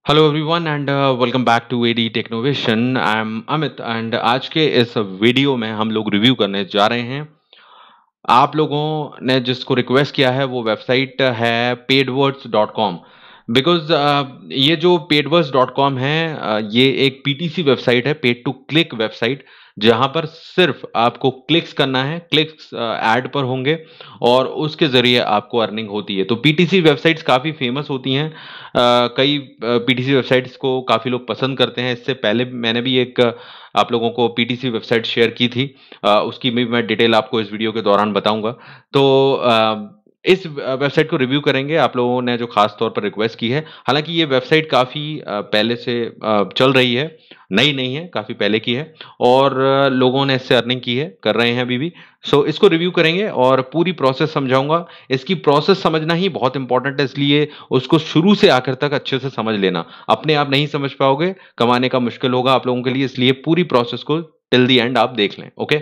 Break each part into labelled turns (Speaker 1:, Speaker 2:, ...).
Speaker 1: Hello everyone and welcome back to AD Technovation. I am Amit and आज के इस video में हम लोग रिव्यू करने जा रहे हैं। आप लोगों ने जिसको रिक्वेस्ट किया है वो वेबसाइट है paidwords.com। बिकॉज ये जो paidwords.com है, ये एक पीटीसी वेबसाइट है, पेड टू क्लिक वेबसाइट, जहां पर सिर्फ आपको क्लिक्स करना है, क्लिक्स ऐड पर होंगे और उसके जरिए आपको अर्निंग होती है। तो पीटीसी वेबसाइट्स काफ़ी फेमस होती हैं। कई पीटीसी वेबसाइट्स को काफ़ी लोग पसंद करते हैं। इससे पहले मैंने भी एक आप लोगों को पीटीसी वेबसाइट शेयर की थी। उसकी भी मैं डिटेल आपको इस वीडियो के दौरान बताऊंगा। तो इस वेबसाइट को रिव्यू करेंगे आप लोगों ने जो खास तौर पर रिक्वेस्ट की है। हालांकि ये वेबसाइट काफ़ी पहले से चल रही है, नई नहीं है, काफ़ी पहले की है और लोगों ने इससे अर्निंग की है, कर रहे हैं अभी भी। सो इसको रिव्यू करेंगे और पूरी प्रोसेस समझाऊंगा। इसकी प्रोसेस समझना ही बहुत इंपॉर्टेंट है, इसलिए उसको शुरू से आखिर तक अच्छे से समझ लेना। अपने आप नहीं समझ पाओगे, कमाने का मुश्किल होगा आप लोगों के लिए, इसलिए पूरी प्रोसेस को टिल दी एंड आप देख लें। Okay,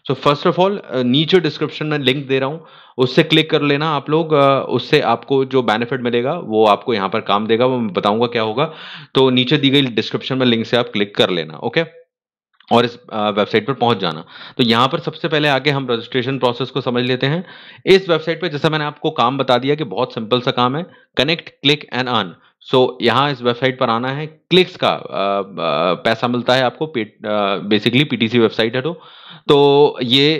Speaker 1: so first of all नीचे डिस्क्रिप्शन में लिंक दे रहा हूँ, उससे क्लिक कर लेना आप लोग। उससे आपको जो बेनिफिट मिलेगा वो आपको यहाँ पर काम देगा, वो मैं बताऊंगा क्या होगा। तो नीचे दी गई डिस्क्रिप्शन में लिंक से आप क्लिक कर लेना। ओके, और इस वेबसाइट पर पहुंच जाना। तो यहाँ पर सबसे पहले आगे हम रजिस्ट्रेशन प्रोसेस को समझ लेते हैं। इस वेबसाइट पे जैसा मैंने आपको काम बता दिया कि बहुत सिंपल सा काम है, कनेक्ट क्लिक एंड अर्न। सो यहाँ इस वेबसाइट पर आना है, क्लिक्स का पैसा मिलता है आपको, बेसिकली पीटीसी वेबसाइट है। तो ये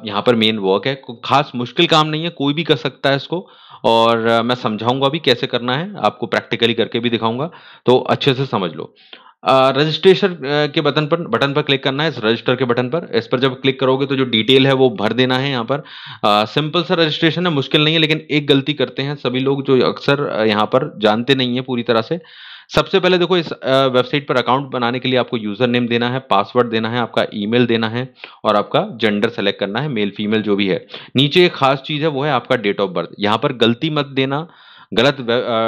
Speaker 1: यहाँ पर मेन वर्क है, खास मुश्किल काम नहीं है, कोई भी कर सकता है इसको। और मैं समझाऊंगा भी कैसे करना है, आपको प्रैक्टिकली करके भी दिखाऊंगा, तो अच्छे से समझ लो। रजिस्ट्रेशन के बटन पर क्लिक करना है, इस रजिस्टर के बटन पर। इस पर जब क्लिक करोगे तो जो डिटेल है वो भर देना है यहाँ पर। सिंपल सा रजिस्ट्रेशन है, मुश्किल नहीं है, लेकिन एक गलती करते हैं सभी लोग जो अक्सर यहाँ पर जानते नहीं है पूरी तरह से। सबसे पहले देखो, इस वेबसाइट पर अकाउंट बनाने के लिए आपको यूजर नेम देना है, पासवर्ड देना है, आपका ईमेल देना है और आपका जेंडर सेलेक्ट करना है, मेल फीमेल जो भी है। नीचे एक खास चीज है, वो है आपका डेट ऑफ बर्थ। यहाँ पर गलती मत देना, गलत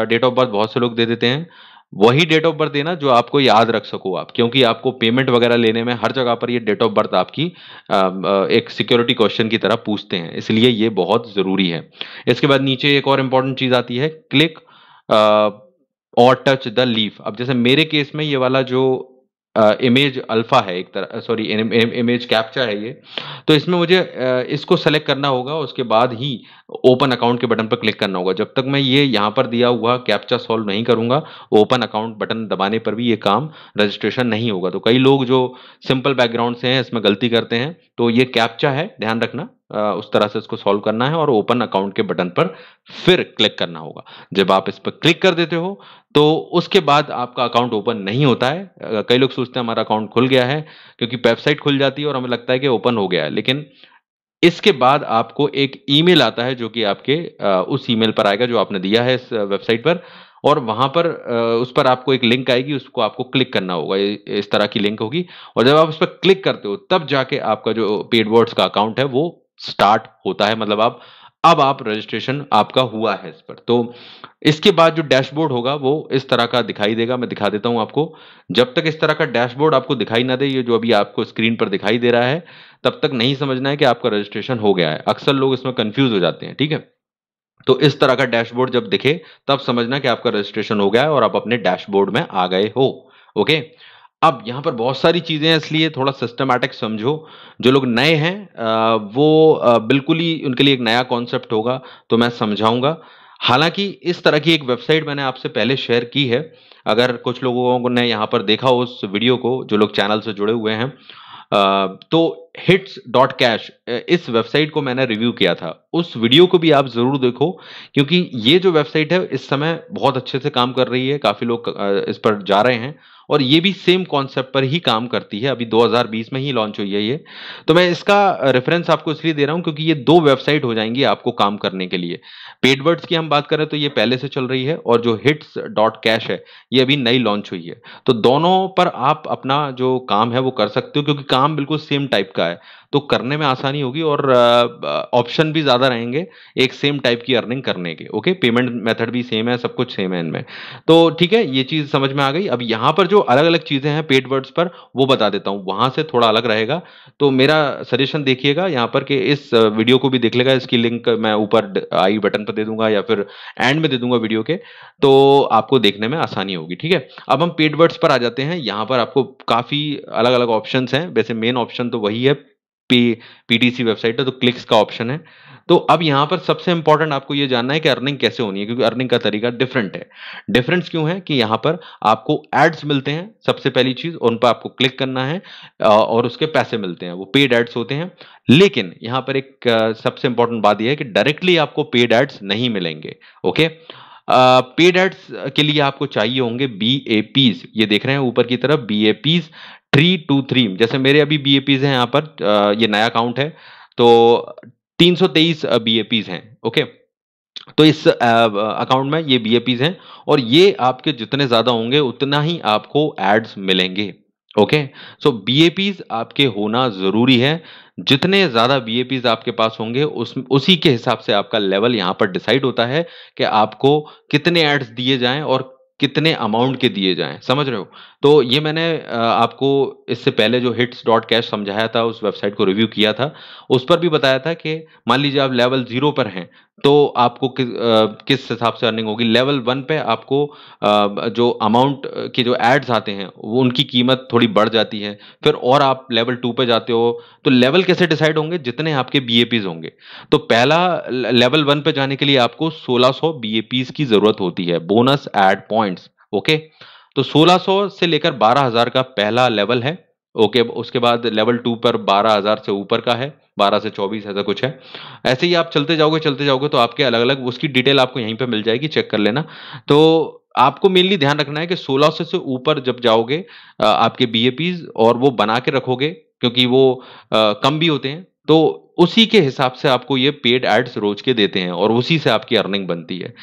Speaker 1: डेट ऑफ बर्थ बहुत से लोग दे देते हैं। वही डेट ऑफ बर्थ देना जो आपको याद रख सको आप, क्योंकि आपको पेमेंट वगैरह लेने में हर जगह पर ये डेट ऑफ बर्थ आपकी एक सिक्योरिटी क्वेश्चन की तरह पूछते हैं, इसलिए ये बहुत ज़रूरी है। इसके बाद नीचे एक और इम्पॉर्टेंट चीज़ आती है, क्लिक और टच द लीफ। अब जैसे मेरे केस में ये वाला जो इमेज अल्फा है, एक तरह सॉरी इमेज कैप्चा है ये, तो इसमें मुझे इसको सेलेक्ट करना होगा, उसके बाद ही ओपन अकाउंट के बटन पर क्लिक करना होगा। जब तक मैं ये यहाँ पर दिया हुआ कैप्चा सॉल्व नहीं करूंगा, ओपन अकाउंट बटन दबाने पर भी ये काम रजिस्ट्रेशन नहीं होगा। तो कई लोग जो सिंपल बैकग्राउंड से हैं इसमें गलती करते हैं, तो ये कैप्चा है, ध्यान रखना। उस तरह से इसको सॉल्व करना है और ओपन अकाउंट के बटन पर फिर क्लिक करना होगा। जब आप इस पर क्लिक कर देते हो तो उसके बाद आपका अकाउंट ओपन नहीं होता है। कई लोग सोचते हैं हमारा अकाउंट खुल गया है, क्योंकि वेबसाइट खुल जाती है और हमें लगता है कि ओपन हो गया है, लेकिन इसके बाद आपको एक ईमेल आता है जो कि आपके उस ईमेल पर आएगा जो आपने दिया है इस वेबसाइट पर। और वहां पर उस पर आपको एक लिंक आएगी, उसको आपको क्लिक करना होगा, इस तरह की लिंक होगी। और जब आप उस पर क्लिक करते हो तब जाके आपका जो पेड वर्ड्स का अकाउंट है वो स्टार्ट होता है, मतलब आप रजिस्ट्रेशन आपका हुआ है इस पर। तो इसके बाद जो डैशबोर्ड होगा वो इस तरह का दिखाई देगा, मैं दिखा देता हूं आपको। जब तक इस तरह का डैशबोर्ड आपको दिखाई ना दे, ये जो अभी आपको स्क्रीन पर दिखाई दे रहा है, तब तक नहीं समझना है कि आपका रजिस्ट्रेशन हो गया है। अक्सर लोग इसमें कंफ्यूज हो जाते हैं, ठीक है। तो इस तरह का डैशबोर्ड जब दिखे तब समझना कि आपका रजिस्ट्रेशन हो गया है और आप अपने डैशबोर्ड में आ गए हो। ओके, अब यहाँ पर बहुत सारी चीजें हैं, इसलिए थोड़ा सिस्टमैटिक समझो। जो लोग नए हैं वो बिल्कुल ही उनके लिए एक नया कॉन्सेप्ट होगा, तो मैं समझाऊंगा। हालांकि इस तरह की एक वेबसाइट मैंने आपसे पहले शेयर की है, अगर कुछ लोगों ने यहाँ पर देखा हो उस वीडियो को, जो लोग चैनल से जुड़े हुए हैं, तो हिट्स डॉट कैश, इस वेबसाइट को मैंने रिव्यू किया था। उस वीडियो को भी आप जरूर देखो, क्योंकि ये जो वेबसाइट है इस समय बहुत अच्छे से काम कर रही है, काफी लोग इस पर जा रहे हैं और ये भी सेम कॉन्सेप्ट पर ही काम करती है। अभी 2020 में ही लॉन्च हुई है ये। तो मैं इसका रेफरेंस आपको इसलिए दे रहा हूं क्योंकि ये दो वेबसाइट हो जाएंगी आपको काम करने के लिए। पेडवर्ड्स की हम बात करें तो ये पहले से चल रही है, और जो हिट्स डॉट कैश है ये अभी नई लॉन्च हुई है। तो दोनों पर आप अपना जो काम है वो कर सकते हो, क्योंकि काम बिल्कुल सेम टाइप का है, तो करने में आसानी होगी और ऑप्शन भी ज्यादा रहेंगे एक सेम टाइप की अर्निंग करने के। ओके, पेमेंट मेथड भी सेम है, सब कुछ सेम है इनमें। तो ठीक है, ये चीज समझ में आ गई। अब यहाँ पर जो जो अलग-अलग चीज़ें हैं पेड वर्ड्स पर वो बता देता हूँ, वहाँ से थोड़ा अलग रहेगा। तो मेरा सजेशन देखिएगा यहाँ पर कि इस वीडियो को भी देख लेगा, इसकी लिंक मैं ऊपर आई बटन पर दे दूँगा या फिर एंड में दे दूँगा वीडियो के, तो आपको देखने में आसानी होगी, ठीक है? अब हम पेड वर्ड्स पर आ जाते हैं, यहाँ पर आपको काफ़ी अलग-अलग ऑप्शंस हैं, वैसे मेन ऑप्शन तो वही है पीटीसी वेबसाइट है तो क्लिक्स का ऑप्शन है। तो अब यहाँ पर सबसे इम्पोर्टेंट आपको ये जानना है कि अर्निंग कैसे होनी है, क्योंकि अर्निंग का तरीका डिफरेंट है। डिफरेंस क्यों है कि यहाँ पर आपको एड्स मिलते हैं, सबसे पहली चीज़ उन पर आपको क्लिक करना है और उसके पैसे मिलते हैं, वो पेड एड्स होते हैं। लेकिन यहाँ पर एक सबसे इम्पोर्टेंट बात ये है कि डायरेक्टली आपको पेड एड्स नहीं मिलेंगे, ओके? पेड एड्स के लिए आपको चाहिए होंगे बीएपीज़, ये देख रहे हैं ऊपर की तरफ बीएपीज़ 323, जैसे मेरे अभी बीएपीज़ हैं यहाँ पर, ये नया अकाउंट है, तो 323 बीएपीज़ हैं, ओके? तो इस अकाउंट में ये बीएपीज़ हैं और ये आपके जितने ज़्यादा होंगे उतना ही आपको एड्स मिलेंगे, ओके? सो बीएपीज़ आपके होना ज़रूरी है। जितने ज़्यादा बीएपीज़ आपके पास होंगे उसी के हिसाब से आपका लेवल यहाँ पर डिसाइड होता है कि आपको कितने एड्स दिए जाएँ और कितने अमाउंट के दिए जाएँ, समझ रहे हो? तो ये मैंने आपको इससे पहले जो हिट्स डॉट कैश समझाया था, उस वेबसाइट को रिव्यू किया था, उस पर भी बताया था कि मान लीजिए आप लेवल 0 पर हैं, तो आपको किस हिसाब से अर्निंग होगी। लेवल 1 पे आपको जो अमाउंट के जो एड्स आते हैं, वो उनकी कीमत थोड़ी बढ़ जाती है। फिर और आप लेवल 2 पे जाते हो, तो लेवल कैसे डिसाइड होंगे? जितने आपके बीएपीज़ होंगे। तो पहला लेवल 1 पे जाने के लिए आपको 1600 बीएपीज़ की ज़रूरत होती है, बोनस एड पॉइंट्स, ओके? तो 1600 से लेकर 12,000 का पहला लेवल है, ओके? उसके बाद लेवल 2 पर 12,000 से ऊपर का है, 12 से 24 ऐसा कुछ है। ऐसे ही आप चलते जाओगे तो आपके अलग-अलग उसकी डिटेल आपको यहीं पे मिल जाएगी, चेक कर लेना। तो आपको मेनली ध्यान रखना है कि 1600 से ऊपर जब जाओगे आपके बीएपीज़ और वो बना के रखोगे, क्योंकि वो कम भी होते हैं, तो उसी के हिसाब से आपको ये पेड एड्स रोज़ के देते हैं और उसी से आपकी अर्निंग बनती है।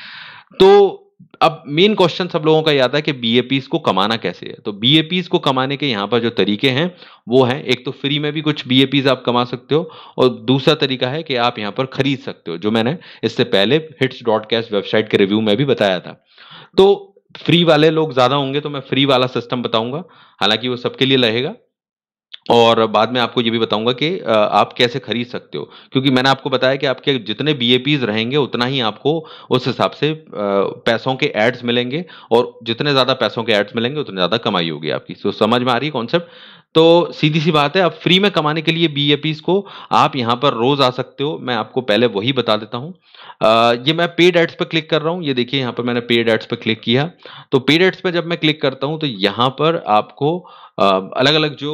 Speaker 1: तो अब मेन क्वेश्चन सब लोगों का ये आता है कि बीएपीज़ को कमाना कैसे है? तो बीएपीज़ को कमाने के यहाँ पर जो तरीके हैं, वो हैं, एक तो फ्री में भी कुछ बीएपीज़ आप कमा सकते हो और दूसरा तरीका है कि आप यहाँ पर खरीद सकते हो, जो मैंने इससे पहले हिट्स डॉट कैश वेबसाइट के रिव्यू में भी बताया था। तो फ्री वाले लोग ज़्यादा होंगे तो मैं फ्री वाला सिस्टम बताऊँगा, हालाँकि वो सबके लिए रहेगा। और बाद में आपको ये भी बताऊँगा कि आप कैसे खरीद सकते हो। क्योंकि मैंने आपको बताया कि आपके जितने बीएपीज़ रहेंगे उतना ही आपको उस हिसाब से पैसों के एड्स मिलेंगे और जितने ज़्यादा पैसों के एड्स मिलेंगे उतनी ज़्यादा कमाई होगी आपकी। तो समझ में आ रही है कॉन्सेप्ट? तो सीधी-सी बात है, अब फ्री में कमाने के लिए बीएपीज़ को आप यहाँ पर रोज़ आ सकते हो। मैं आपको पहले वही बता देता हूँ। ये मैं पेड एड्स पे क्लिक कर रहा हूँ। ये देखिए यहाँ पर मैंने पेड एड्स पे क्लिक किया। तो पेड एड्स पे जब मैं क्लिक करता हूँ तो यहाँ पर आपको अलग-अलग जो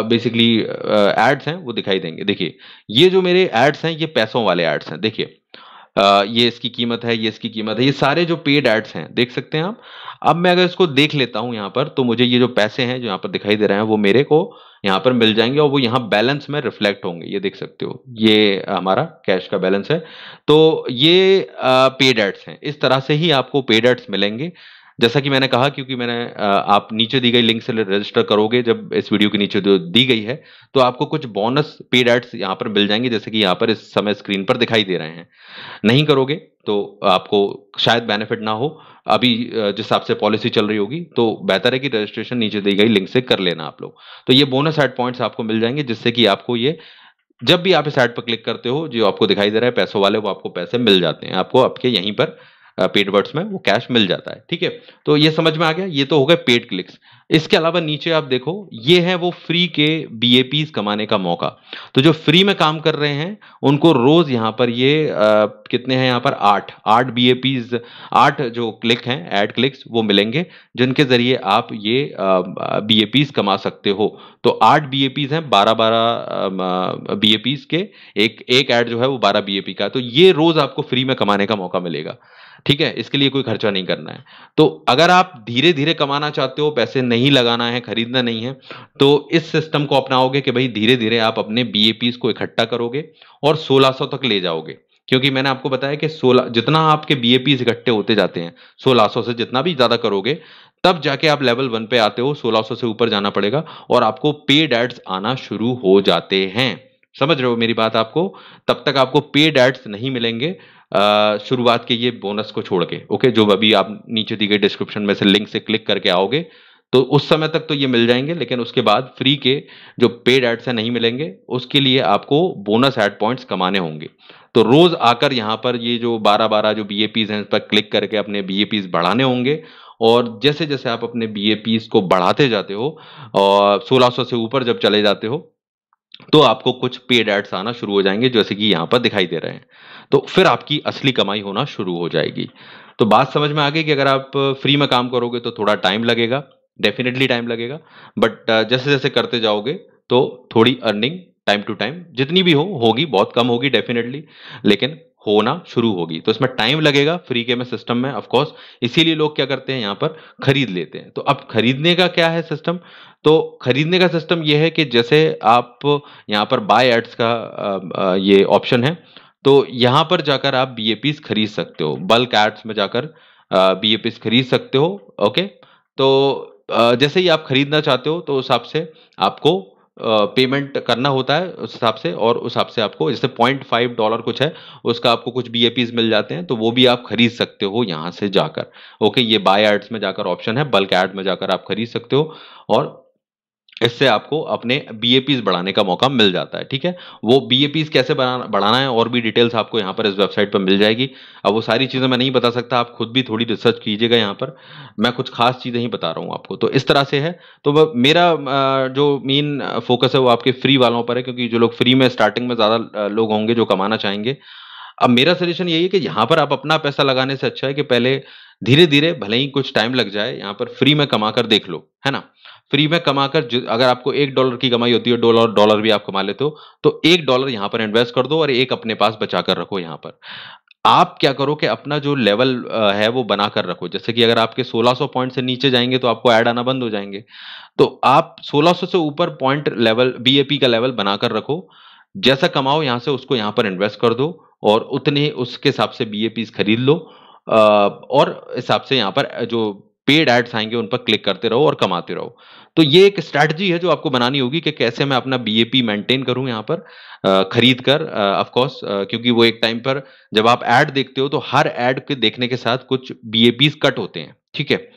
Speaker 1: बेसिकली एड्स हैं वो दिखाई देंगे। देखिए, ये जो मेरे एड्स हैं ये पैसों वाले एड्स हैं। देखिए, ये इसकी कीमत है, ये इसकी कीमत है। ये सारे जो पेड एड्स हैं, देख सकते हैं आप। अब मैं अगर इसको देख लेता हूँ यहाँ पर, तो मुझे ये जो पैसे हैं जो यहाँ पर दिखाई दे रहे हैं वो मेरे को यहाँ पर मिल जाएँगे और वो यहाँ बैलेंस में रिफ्लेक्ट होंगे। ये देख सकते हो। ये हमारा कैश का बैलेंस है। तो ये पेड एड्स हैं। इस तरह से ही आपको पेड एड्स मिलेंगे। जैसा कि मैंने कहा, क्योंकि मैंने आप नीचे दी गई लिंक से रजिस्टर करोगे जब इस वीडियो के नीचे जो दी गई है, तो आपको कुछ बोनस पेड एड्स यहाँ पर मिल जाएँगे, जैसे कि यहाँ पर इस समय स्क्रीन पर दिखाई दे रहे हैं। नहीं करोगे तो आपको शायद बेनिफिट ना हो। अभी जिस हिसाब से पॉलिसी चल रही होगी, तो बेहतर है कि रजिस्ट्रेशन नीचे दी गई लिंक से कर लेना आप लोग। तो ये बोनस एड पॉइंट्स आपको मिल जाएँगे, जिससे कि आपको ये जब भी आप इस ऐड पर क्लिक करते हो, जो आपको दिखाई दे रहा है पैसों वाले, वो आपको पैसे मिल जाते हैं। आपको आपके यहीं पर पेड वर्ड्स में वो कैश मिल जाता है, ठीक है? तो ये समझ में आ गया, ये तो हो गए पेड क्लिक्स। इसके अलावा नीचे आप देखो, ये है वो फ्री के बीएपीज़ कमाने का मौका। तो जो फ्री में काम कर रहे हैं, उनको रोज़ यहाँ पर ये कितने हैं यहाँ पर 8 बीएपीज़, 8 जो क्लिक हैं, ऐड क्लिक्स वो मिलेंगे, जिनके ज़रिए आप ये बीएपीज़ कमा सकते हो। तो 8 बीएपीज़ हैं, 12-12 बीएपीज़ के, एक ऐड जो है वो 12 बीएपी का है। तो ये रोज़ आपको फ्री में कमाने का मौका मिलेगा, ठीक है? इसके लिए कोई खर्चा नहीं करना है। तो अगर आप धीरे-धीरे कमाना चाहते हो, पैसे नहीं लगाना है, खरीदना नहीं है, तो इस सिस्टम को अपनाओगे कि भई धीरे-धीरे आप अपने बीएपीज़ को इकट्ठा करोगे और 1600 तक ले जाओगे। क्योंकि मैंने आपको बताया कि 16 जितना आपके बीएपीज़ इकट्ठे होते जाते हैं, 1600 से जितना भी ज़्यादा करोगे, तब जाके आप लेवल 1 पे आते हो, 1600 से ऊपर जाना पड़ेगा और आपको पेड एड्स आना शुरू हो जाते हैं। समझ रहे हो मेरी बात आपको? तब तक आपको पेड एड्स नहीं मिलेंगे शुरुआत के ये बोनस को छोड़ के, ओके? जो अभी आप नीचे दी गई डिस्क्रिप्शन में से लिंक से क्लिक करके आओगे, तो उस समय तक तो ये मिल जाएँगे, लेकिन उसके बाद फ्री के जो पेड एड्स हैं नहीं मिलेंगे, उसके लिए आपको बोनस एड पॉइंट्स कमाने होंगे। तो रोज़ आकर यहाँ पर ये जो 12-12 जो बीएपीज़ हैं, इस पर क्लिक करके अपने बीएपीज़ बढ़ाने होंगे और जैसे-जैसे आप अपने बीएपीज़ को बढ़ाते जाते हो और 1600 से ऊपर जब चले जाते हो, तो आपको कुछ पेड एड्स आना शुरू हो जाएँगे, जैसे कि यहाँ पर दिखाई दे रहे हैं। तो फिर आपकी असली कमाई होना शुरू हो जाएगी। तो बात समझ में आ गई कि अगर आप फ्री में काम करोगे तो थोड़ा टाइम लगेगा, डेफ़िनिटली टाइम लगेगा, बट जैसे-जैसे करते जाओगे तो थोड़ी अर्निंग टाइम टू टाइम जितनी भी हो, होगी, बहुत कम होगी डेफ़िनिटली, लेकिन होना शुरू होगी। तो इसमें टाइम लगेगा फ्री के में सिस्टम में ऑफ़ कोर्स, इसीलिए लोग क्या करते हैं यहाँ पर खरीद लेते हैं। तो अब खरीदने का क्या है सिस्टम? तो खरीदने का सिस्टम ये है कि जैसे आप यहाँ पर बाय एड्स का ये ऑप्शन है, तो यहाँ पर जाकर आप बीएपीज़ खरीद सकते हो। बल्क एड्स में जाकर बीएपीज़ खरीद सकते हो, ओके? तो जैसे ही आप खरीदना चाहते हो, तो उस हिसाब से आपको पेमेंट करना होता है उस हिसाब से और उस हिसाब से आपको जैसे $0.5 कुछ है, उसका आपको कुछ बीएपीज़ मिल जाते हैं, तो वो भी आप खरीद सकते हो यहाँ से जाकर। ओके, ये बाय एड्स में जाकर ऑप्शन है, बल्क एड में जाकर आप खरीद सकते हो और इससे आपको अपने बीएपीज़ बढ़ाने का मौका मिल जाता है, ठीक है? वो बीएपीज़ कैसे बढ़ाना है और भी डिटेल्स आपको यहाँ पर इस वेबसाइट पे मिल जाएगी। अब वो सारी चीज़ें मैं नहीं बता सकता, आप खुद भी थोड़ी रिसर्च कीजिएगा यहाँ पर। मैं कुछ ख़ास चीज़ें ही बता रहा हूँ आपको, तो इस तरह से है। तो व मेरा जो मेन फ़ोकस है वो आपके फ्री वालों पर है क्योंकि जो लोग फ्री में स्टार्टिंग में ज़्यादा लोग होंगे जो कमाना चाहेंगे। अब मेरा सजेशन यही है कि यहाँ पर आप अपना पैसा लगाने से अच्छा है कि पहले धीरे-धीरे भले ही कुछ टाइम लग जाए, यहाँ पर फ्री में कमा कर देख लो, है ना? फ्री में कमाकर ज अगर आपको $1 की कमाई होती है, डॉलर डॉलर भी आप कमा लेते हो, तो $1 यहाँ पर इन्वेस्ट कर दो और 1 अपने पास बचा कर रखो यहाँ पर। आप क्या करो कि अपना जो लेवल है वो बनाकर रखो। जैसे कि अगर आपके 1600 पॉइंट से नीचे जाएँगे तो आपको ऐड आना बंद हो जाएँगे। तो आप 1600 से ऊपर पॉइंट लेवल बीएपी का लेवल बनाकर रखो। जैसा कमाओ यहाँ से उसको यहाँ पर इन्वेस्ट कर दो और उतने उसके हिसाब से बीएपीज़ खरीद लो और हिसाब से यहाँ पर जो पेड एड्स आएँगे उन पर क्लिक करते रहो और कमाते रहो। तो ये एक स्ट्रैटेजी है जो आपको बनानी होगी कि कैसे मैं अपना बीएपी मेंटेन करूँ यहाँ पर खरीद कर ऑफ कोर्स क्योंकि वो एक टाइम पर जब आप ऐड देखते हो तो हर ऐड के देखने के साथ कुछ बीएपीज़ कट होते हैं, ठीक है?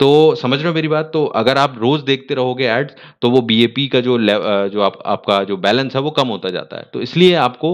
Speaker 1: तो समझ रहे हो मेरी बात? तो अगर आप रोज़ देखते रहोगे एड्स, तो वो बीएपी का जो आपका जो बैलेंस है, वो कम होता जाता है। तो इसलिए आपको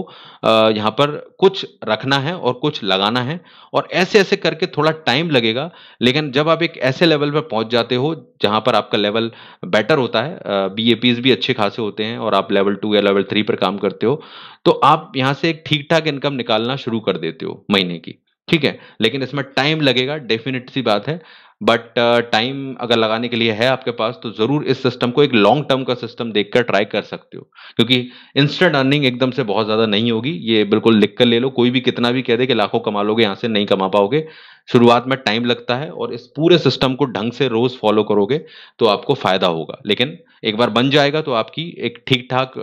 Speaker 1: यहाँ पर कुछ रखना है और कुछ लगाना है और ऐसे-ऐसे करके थोड़ा टाइम लगेगा, लेकिन जब आप एक ऐसे लेवल पे पहुँच जाते हो, जहाँ पर आपका लेवल बेटर होता है बीएपीज़ भी अच्छे खासे होते हैं और आप लेवल 2 या लेवल 3 पर काम करते हो, तो आप यहाँ से एक ठीक-ठाक इनकम निकालना शुरू कर देते हो महीने की, ठीक है? लेकिन इसमें टाइम लगेगा, डेफ़िनिट सी बात है। बट टाइम अगर लगाने के लिए है आपके पास तो ज़रूर इस सिस्टम को एक लॉन्ग टर्म का सिस्टम देखकर ट्राई कर सकते हो। क्योंकि इंस्टेंट अर्निंग एकदम से बहुत ज़्यादा नहीं होगी, ये बिल्कुल लिख कर ले लो, कोई भी कितना भी कह दे कि लाखों कमा लोगे यहाँ से, नहीं कमा पाओगे। शुरुआत में टाइम लगता है और इस पूरे सिस्टम को ढंग से रोज़ फॉलो करोगे तो आपको फ़ायदा होगा। लेकिन एक बार बन जाएगा तो आपकी एक ठीक-ठाक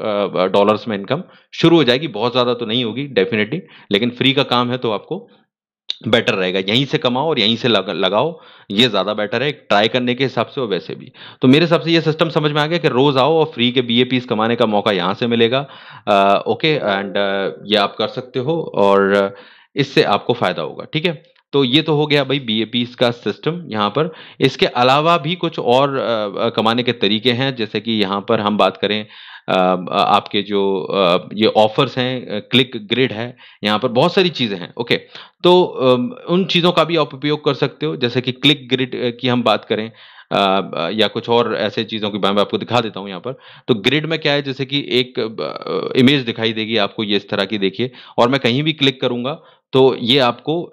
Speaker 1: डॉलर्स में इनकम शुरू हो जाएगी, बहुत ज़्यादा तो नहीं होगी डेफ़िनिटली, लेकिन फ्री का काम है तो आपको बेटर रहेगा। यहीं से कमाओ और यहीं से लगाओ, ये ज़्यादा बेटर है, ट्राई करने के हिसाब से और वैसे भी। तो मेरे हिसाब से ये सिस्टम समझ में आ गया कि रोज़ आओ और फ्री के बीएपीस कमाने का मौका यहाँ से मिलेगा। ओके एंड ये आप कर सकते हो और इससे आपको फ़ायदा होगा, ठीक है? तो ये तो हो गया भई बीएपीस का सिस्टम यहाँ पर। इसके अलावा भी कुछ और कमाने के तरीके हैं, जैसे कि यहाँ पर हम बात करें आपके जो ये ऑफ़र्स हैं क्लिक ग्रिड है, यहाँ पर बहुत सारी चीज़ें हैं, ओके। तो उन चीज़ों का भी आप उपयोग कर सकते हो, जैसे कि क्लिक ग्रिड की हम बात करें या कुछ और ऐसे चीज़ों की मैं आपको दिखा देता हूँ यहाँ पर। तो ग्रिड में क्या है जैसे कि एक इमेज दिखाई देगी आपको ये इस तरह की देखिए और मैं कहीं भी क्लिक करूँगा, तो ये आपको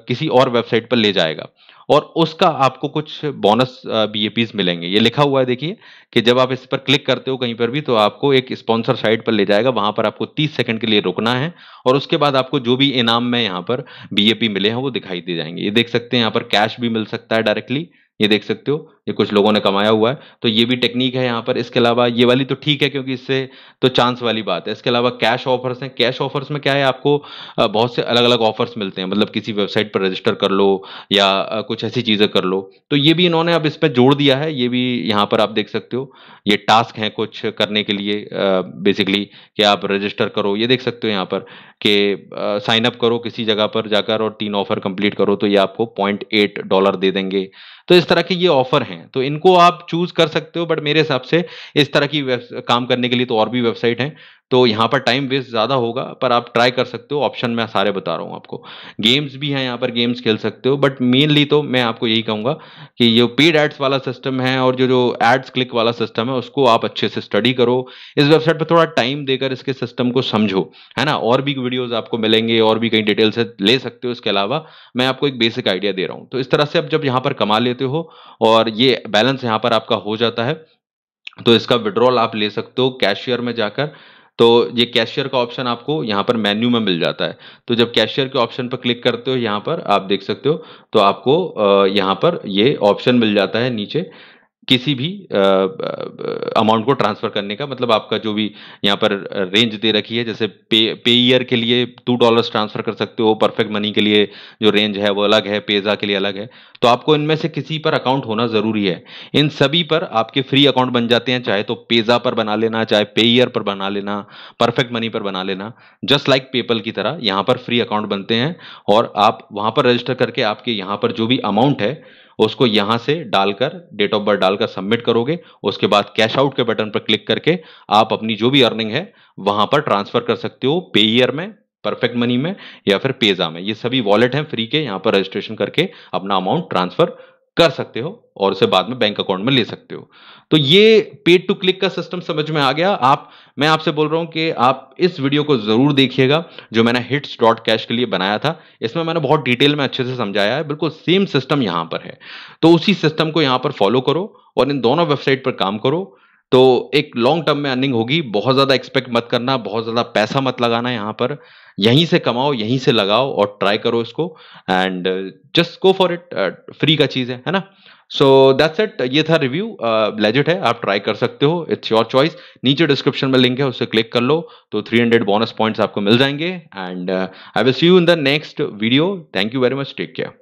Speaker 1: किसी और वेबसाइट पर ले जाएगा और उसका आपको कुछ बोनस बीएपीज़ मिलेंगे। ये लिखा हुआ है देखिए कि जब आप इस पर क्लिक करते हो कहीं पर भी तो आपको एक स्पॉन्सर साइट पर ले जाएगा, वहाँ पर आपको 30 सेकंड के लिए रुकना है और उसके बाद आपको जो भी इनाम में यहाँ पर बीएपी मिले हैं वो दिखाई दे जाएँगे। ये देख सकते हैं यहाँ पर कैश भी मिल सकता है डायरेक्टली, ये देख सकते हो, ये कुछ लोगों ने कमाया हुआ है, तो ये भी टेक्नीक है यहाँ पर। इसके अलावा ये वाली तो ठीक है क्योंकि इससे तो चांस वाली बात है। इसके अलावा कैश ऑफर्स हैं, कैश ऑफर्स में क्या है आपको बहुत से अलग-अलग ऑफर्स मिलते हैं, मतलब किसी वेबसाइट पर रजिस्टर कर लो या कुछ ऐसी चीज़ें कर लो। तो ये भी इन्होंने अब इसमें जोड़ दिया है, ये भी यहाँ पर आप देख सकते हो। ये टास्क हैं कुछ करने के लिए बेसिकली कि आप रजिस्टर करो, ये देख सकते हो यहाँ पर कि साइन अप करो किसी जगह पर जाकर और 3 ऑफर कंप्लीट करो तो ये आपको $0.8 दे देंगे। तो इस तरह के ये ऑफर हैं हैं, तो इनको आप चूज़ कर सकते हो, बट मेरे हिसाब से इस तरह की काम करने के लिए तो और भी वेबसाइट हैं, तो यहाँ पर टाइम वेस्ट ज़्यादा होगा, पर आप ट्राई कर सकते हो, ऑप्शन मैं सारे बता रहा हूँ आपको। गेम्स भी हैं यहाँ पर, गेम्स खेल सकते हो, बट मेनली तो मैं आपको यही कहूँगा कि ये पेड एड्स वाला सिस्टम है और जो एड्स क्लिक वाला सिस्टम है, उसको आप अच्छे से स्टडी करो। इस वेबसाइट पे थोड़ा टाइम देकर इसके सिस्टम को समझो, है ना? और भी वीडियोज़ आपको मिलेंगे और भी कई डिटेल से ले सकते हो, इसके अलावा मैं आपको एक बेसिक आइडिया दे रहा हूँ। तो इस तरह से आप जब यहाँ पर कमा लेते हो और ये बैलेंस यहाँ पर आपका हो जाता है, तो इसका विड्रॉल आप ले सकते हो कैशियर में जाकर। तो ये कैशियर का ऑप्शन आपको यहाँ पर मेन्यू में मिल जाता है। तो जब कैशियर के ऑप्शन पर क्लिक करते हो, यहाँ पर आप देख सकते हो, तो आपको यहाँ पर ये ऑप्शन मिल जाता है नीचे, किसी भी अमाउंट को ट्रांसफर करने का, मतलब आपका जो भी यहाँ पर रेंज दे रखी है, जैसे पेयर के लिए $2 ट्रांसफर कर सकते हो, परफेक्ट मनी के लिए जो रेंज है वो अलग है, पेजा के लिए अलग है। तो आपको इनमें से किसी पर अकाउंट होना जरूरी है। इन सभी पर आपके फ्री अकाउंट बन जाते हैं, चाहे तो पेजा पर बना लेना, चाहे पेयर पर बना लेना, परफेक्ट मनी पर बना लेना, जस्ट लाइक पेपल की तरह यहाँ पर फ्री अकाउंट बनते हैं। और आप वहां पर रजिस्टर करके आपके यहाँ पर जो भी अमाउंट है उसको यहां से डालकर, डेट ऑफ बर्थ डालकर सबमिट करोगे। उसके बाद कैश आउट के बटन पर क्लिक करके आप अपनी जो भी अर्निंग है वहां पर ट्रांसफर कर सकते हो, पेयर में, परफेक्ट मनी में, या फिर पेजा में। ये सभी वॉलेट हैं फ्री के, यहाँ पर रजिस्ट्रेशन करके अपना अमाउंट ट्रांसफर कर सकते हो और उसे बाद में बैंक अकाउंट में ले सकते हो। तो ये पेड टू क्लिक का सिस्टम समझ में आ गया। मैं आपसे बोल रहा हूं कि आप इस वीडियो को जरूर देखिएगा जो मैंने हिट्स डॉट कैश के लिए बनाया था। इसमें मैंने बहुत डिटेल में अच्छे से समझाया है, बिल्कुल सेम सिस्टम यहां पर है। तो उसी सिस्टम को यहां पर फॉलो करो और इन दोनों वेबसाइट पर काम करो, तो एक लॉन्ग टर्म में अर्निंग होगी। बहुत ज्यादा एक्सपेक्ट मत करना, बहुत ज्यादा पैसा मत लगाना यहाँ पर। यहीं से कमाओ, यहीं से लगाओ और ट्राई करो इसको, and just go for it. Free का चीज है ना? So that's it. ये था रिव्यू, लेजिट है, आप ट्राई कर सकते हो, इट्स योर चॉइस। नीचे डिस्क्रिप्शन में लिंक है, उससे क्लिक कर लो तो 300 बोनस पॉइंट्स आपको मिल जाएंगे। And I will see you in the next video. Thank you very much, take care.